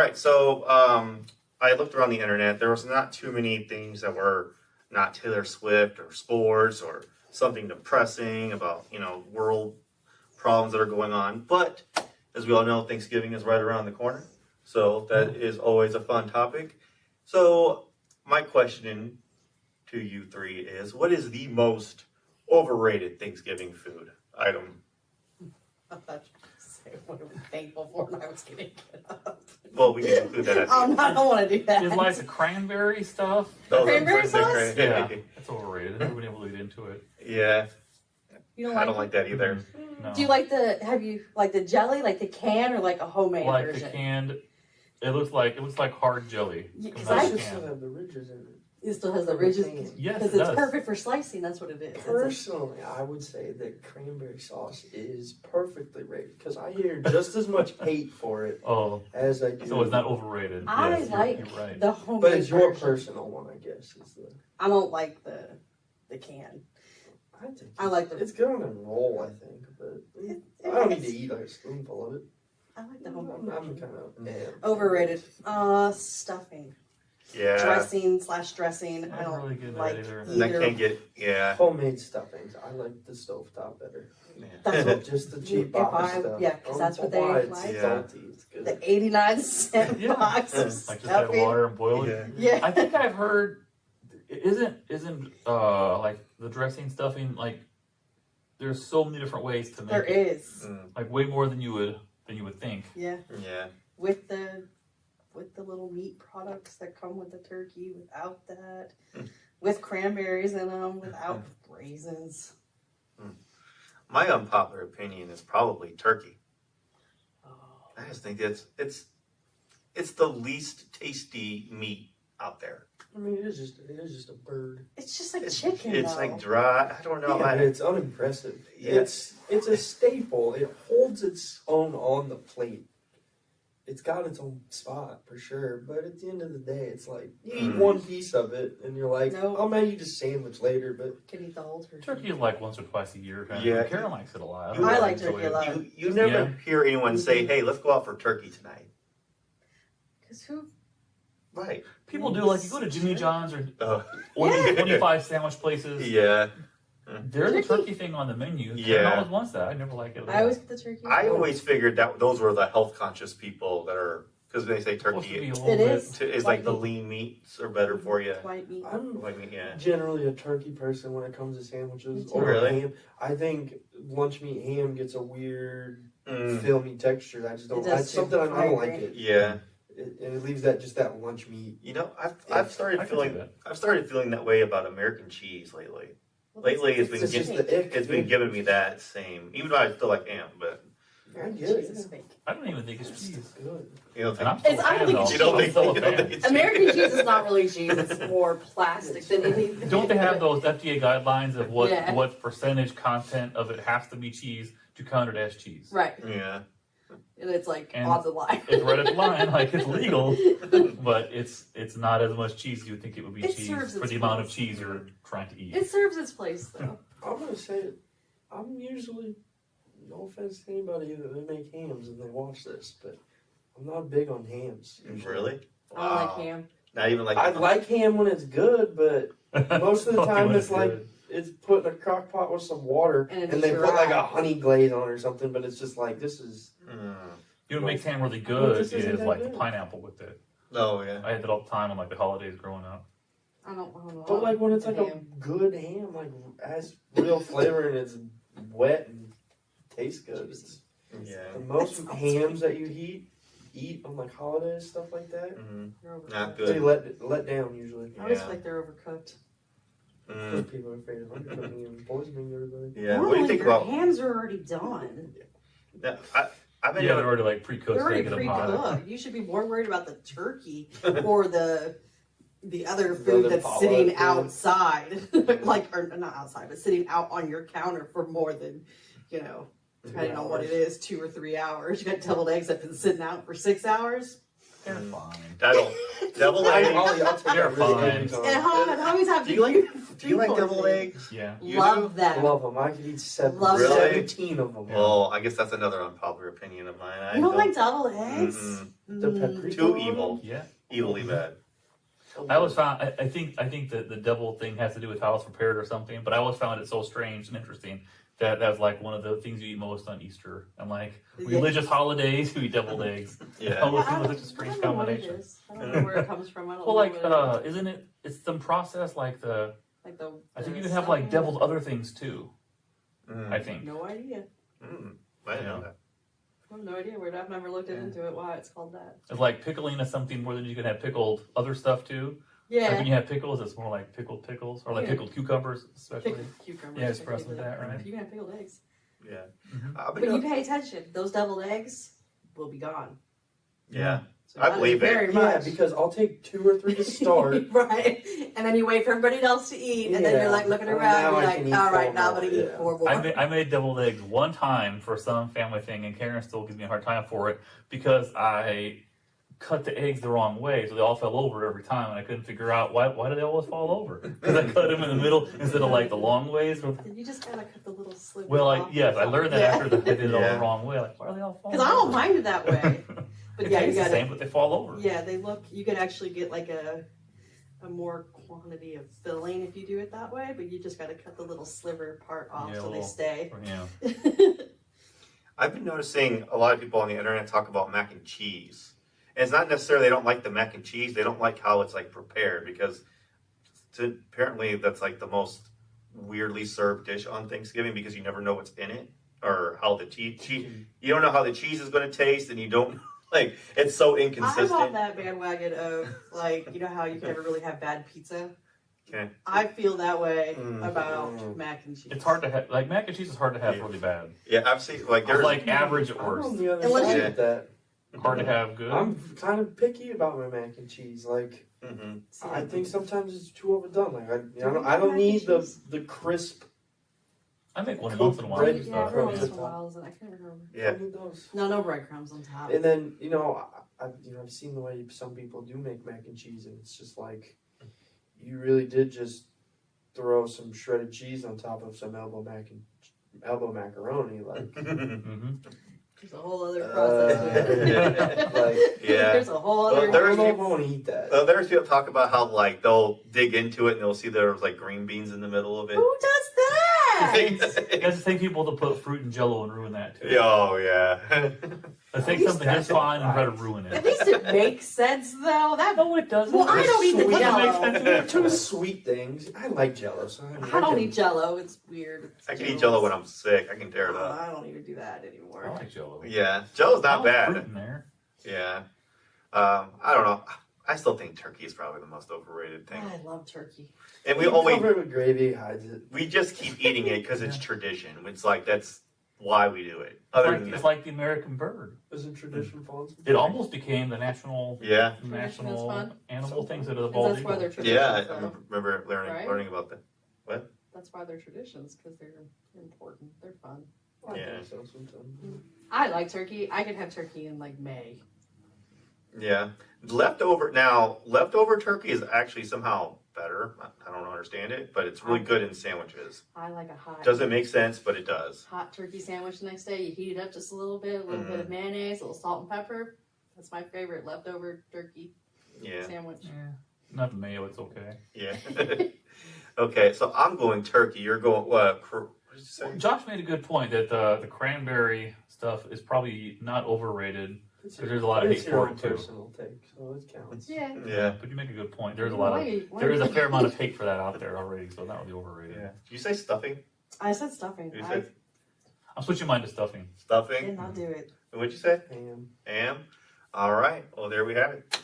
right, so I looked around the internet. There was not too many things that were not Taylor Swift or sports or something depressing about, world problems that are going on. But as we all know, Thanksgiving is right around the corner. So that is always a fun topic. So my question to you three is, what is the most overrated Thanksgiving food item? I thought you were going to say what are we thankful for when I was getting get up. Well, we can include that at the end. I don't want to do that. Is like the cranberry stuff? Oh, Cranberry the sauce? Yeah, it's overrated. I've never been able to get into it. Yeah, You don't I like don't like that either. No. Do you like have you like the jelly, like the can, or like a homemade like version? the canned? It looks like hard jelly. Yeah, 'cause Comes out I of the just can. still have the ridges in it. It still has the ridges. Yes, Because it it's does. perfect for slicing. That's what it is. It's Personally, I would say that cranberry sauce is perfectly rated because I hear just as much hate for it Oh, as I do. so it's not overrated. I Yes, like you're right. the homemade But it's your version. personal one, I guess. Is the I don't like the can. I think I like the. it's good on a roll, I think, but I don't need to eat like a spoonful of it. I like the I'm homemade version. kind of Overrated. Stuffing. Yeah, Dressing. I'm I don't really good at like that either. and I can't get, yeah. homemade stuffings. I like the stovetop better. That's what Just the cheap If box I- stuff. yeah, 'cause that's what they why it's like. salty. It's good. the 89-cent Yeah. box of Like just add stuffing. water and boil it. Yeah. Yeah. I think I've heard isn't like the dressing stuffing like there's so many different ways to make There it. is. Like way more than you would think. Yeah. Yeah. With the little meat products that come with the turkey, without that, with cranberries in them, without raisins. My unpopular opinion is probably turkey. Oh. I just think it's the least tasty meat out there. I mean, it is just a bird. It's just like It's, chicken. it's though. like dry. I don't know. Yeah, it's unimpressive. Yeah. It's a staple. It holds its own on the plate. It's got its own spot for sure, but at the end of the day, it's like you eat one piece of it, and you're like, No. I'll make you just sandwich later. But Can eat the whole turkey. Turkey is like once or twice a year. Kind Yeah. of. Karen likes it a lot. I like enjoy turkey a it. lot. you never Yeah. hear anyone say, "Hey, let's go out for turkey tonight." Because who? Right. People do like you go to Jimmy John's or Uh, 25 sandwich places. yeah. There's a Turkey. turkey thing on the menu. Yeah. Karen always wants that. I never like it. At all. I always get the turkey. I always figured that those were the health conscious people that are, because they say Supposed to be turkey a little It bit- is. is like the lean meats are better for you. White meat. I'm Like meat, yeah. generally a turkey person when it comes to sandwiches Me or too. Really? ham. I think lunch meat ham gets a weird, Mm, filmy texture. I just don't. It does It's too. something I I don't like agree. it. yeah. And it leaves that lunch meat. I've started I can see feeling that. I've started feeling that way about American cheese lately. Well, Lately, it's that's- been just giving, the ick. it's been giving me that same. Even though I still like ham, but I get cheese it. is fake. I don't even think it's cheese. It's good. you don't And I'm think still I a don't fan, think though. it's you don't I'm think, still you a don't fan. think it's American cheese is not really cheese. It's more plastic than anything. Don't they have those FDA guidelines of what Yeah. what percentage content of it has to be cheese to count it as cheese? Right. Yeah. And it's like And odds of line. It's right at the line, like it's legal, but it's not as much cheese as you would think it would be It cheese serves for its the amount of purpose. cheese you're trying to eat. It serves its place though. I'm gonna say it. I'm usually, no offense to anybody that they make hams and they watch this, but I'm not big on hams. usually. Really? I don't like ham. Not even like I like ham when it's good, but most of the Okay, time when it's like good. it's put in a crock pot with some water And and, it's they put like dry. a honey glaze on or something, but it's just like this is. Mm. You know what makes ham really But good this isn't is that like the good. pineapple with it. Oh yeah. I had that all the time on like the holidays growing up. I don't know. But like when it's like a ham. good ham, like has real flavor and it's wet and tastes good. It's, Yeah. the most That sounds hams that you eat on like holidays stuff like that, Mm-hmm. They're overcooked. Not they good. let down usually. I always Yeah. feel like they're overcooked. Because Mm. people are afraid of undercooking and poisoning everybody. Yeah. What do you think your about? hams are already done. Yeah, I've been Yeah, they're already like pre-cooked. They're So they already get them hot. pre-cooked. You should be more worried about the turkey or the other The food other that's potluck sitting food. outside, like or not outside, but sitting out on your counter for more than, depending on what it is, 2 or 3 hours. You got deviled eggs that have been sitting out for 6 hours. They're fine. Devil I eggs. I'll take They're that really fine. every time. And how many times Do do you you Do you like Three-quarter deviled thing. eggs? Yeah. You Love do? I them. love them. I could eat Love them. 17 of them. Yeah. Well, I guess that's another unpopular opinion of mine. I You don't like deviled eggs? Mm-mm. The paprika Too on evil. them? Yeah. Evilly bad. I always found, I think that the devil thing has to do with how it's prepared or something, but I always found it so strange and interesting that that's like one of the things you eat most on Easter. And like Yeah. religious holidays, you eat deviled eggs. Yeah. Always I seems don't- like such a strange I don't know what it combination. is. I don't know where it comes from. I don't Well, know like, what it is. isn't it, it's some process like the, Like the I think the you can have like stuffing? deviled other things too, Mm. I think. No idea. I didn't know that. I have no idea. I've never looked into it. Why it's called that? It's like pickling is something more than you can have pickled other stuff too. Like Yeah. when you have pickles, it's more like pickled pickles or like Yeah. pickled cucumbers, especially. Pickled cucumbers. Yeah, express with that, right? You can have pickled eggs. Yeah. Mhm. But you pay attention. Those deviled eggs will be gone. Yeah. So I that is believe it. very Yeah, much. because I'll take 2 or 3 to start. Right. And then you wait for everybody else to eat, and then Yeah. you're like looking Well, around, now you're I like, can eat all right, 4 now I'm more, gonna eat yeah. 4 more. I made deviled eggs one time for some family thing, and Karen still gives me a hard time for it because I cut the eggs the wrong way, so they all fell over every time, and I couldn't figure out why do they always fall over? Because I cut them in the middle instead of like the long ways. You just gotta cut the little slivers Well, off. yes, I learned that after I did it all Yeah. the wrong way. Like, why are they all falling? Because I don't mind it that way. But It yeah, you tastes the gotta. same, but they fall over. Yeah, they look. You can actually get like a more quantity of filling if you do it that way, but you just gotta cut the little sliver part off Yeah, so they little- stay. Yeah. I've been noticing a lot of people on the internet talk about mac and cheese. And it's not necessarily they don't like the mac and cheese, they don't like how it's like prepared because apparently that's like the most weirdly served dish on Thanksgiving because you never know what's in it or how the cheese you don't know how the cheese is going to taste and you don't like it's so I'm on inconsistent. that bandwagon of like, you know how you can never really have bad pizza? Okay. I feel that way Mm. about mac and cheese. It's hard to have, like mac and cheese is hard to have Yeah. really bad. Yeah, I've seen like It's there's like average at I'm worst. on the other Unless side you- of that. Hard to have good. I'm kind of picky about my mac and cheese. Like, Mhm. See, I think sometimes it's too overdone. Like, I we don't have need mac and cheese? the crisp. I make one once in a while. bread and yeah, stuff. every once Yeah. in a while, I can't remember. Yeah. I need those. No breadcrumbs on top. And then I've seen the way some people do make mac and cheese, and it's just like you really did just throw some shredded cheese on top of some elbow macaroni. Like, Mhm. There's a whole other process. like Yeah. There's a whole Well, other. I there's don't know if I want to eat that. There's people talk about how like they'll dig into it and they'll see there's like green beans in the middle of it. Who does that? That's the thing people to put fruit and jello and ruin that too. Oh yeah. I think least something is that's fine and try to right. ruin At it. least it makes sense though. That No, it doesn't. Well, I don't eat the Sweet. Jell-O. They're two sweet things. I like Jello, so I don't eat Jello. It's weird. It's I can eat Jello when I'm sick. I can tear it up. I don't even do that I anymore. like jello. Yeah, Jello's not Fruit bad. in there. Yeah. I don't know. I still think turkey is probably the most overrated thing. I love turkey. And We we always cover it with gravy, hides it. we just keep eating it because it's tradition. It's like that's why we do it. It's Other like, than it's that, like the American bird. Isn't tradition falls? It almost became the national yeah, Tradition is fun. animal things that are the Because bald that's why eagle. they're traditions. yeah. I though. remember Right? learning about that. That's why they're traditions, because they're important. They're fun. I Yeah. think so sometimes. I like turkey. I can have turkey in like May. Yeah, leftover turkey is actually somehow better. I don't understand it, but it's really good in sandwiches. I like a hot. Doesn't make sense, but it does. Hot turkey sandwich the next day. You heat it up just a little bit Mm-hmm. of mayonnaise, a little salt and pepper. That's my favorite leftover turkey Yeah, sandwich. Yeah. Not the mayo, it's okay. yeah. Okay, so I'm going turkey. You're going what? What did you say? Josh made a good point that the cranberry stuff is probably not overrated. There's a lot of It's hate your for own it too. personal take, so it counts. Yeah. Yeah, But you make a good point. There's a lot of Why there is a you- fair amount of hate for that out there already, so not really overrated. yeah. Did you say stuffing? I said stuffing. You I said I'm switching mine to stuffing. did stuffing. not do it. What'd you say? Ham. Ham. All right. Well, there we have it.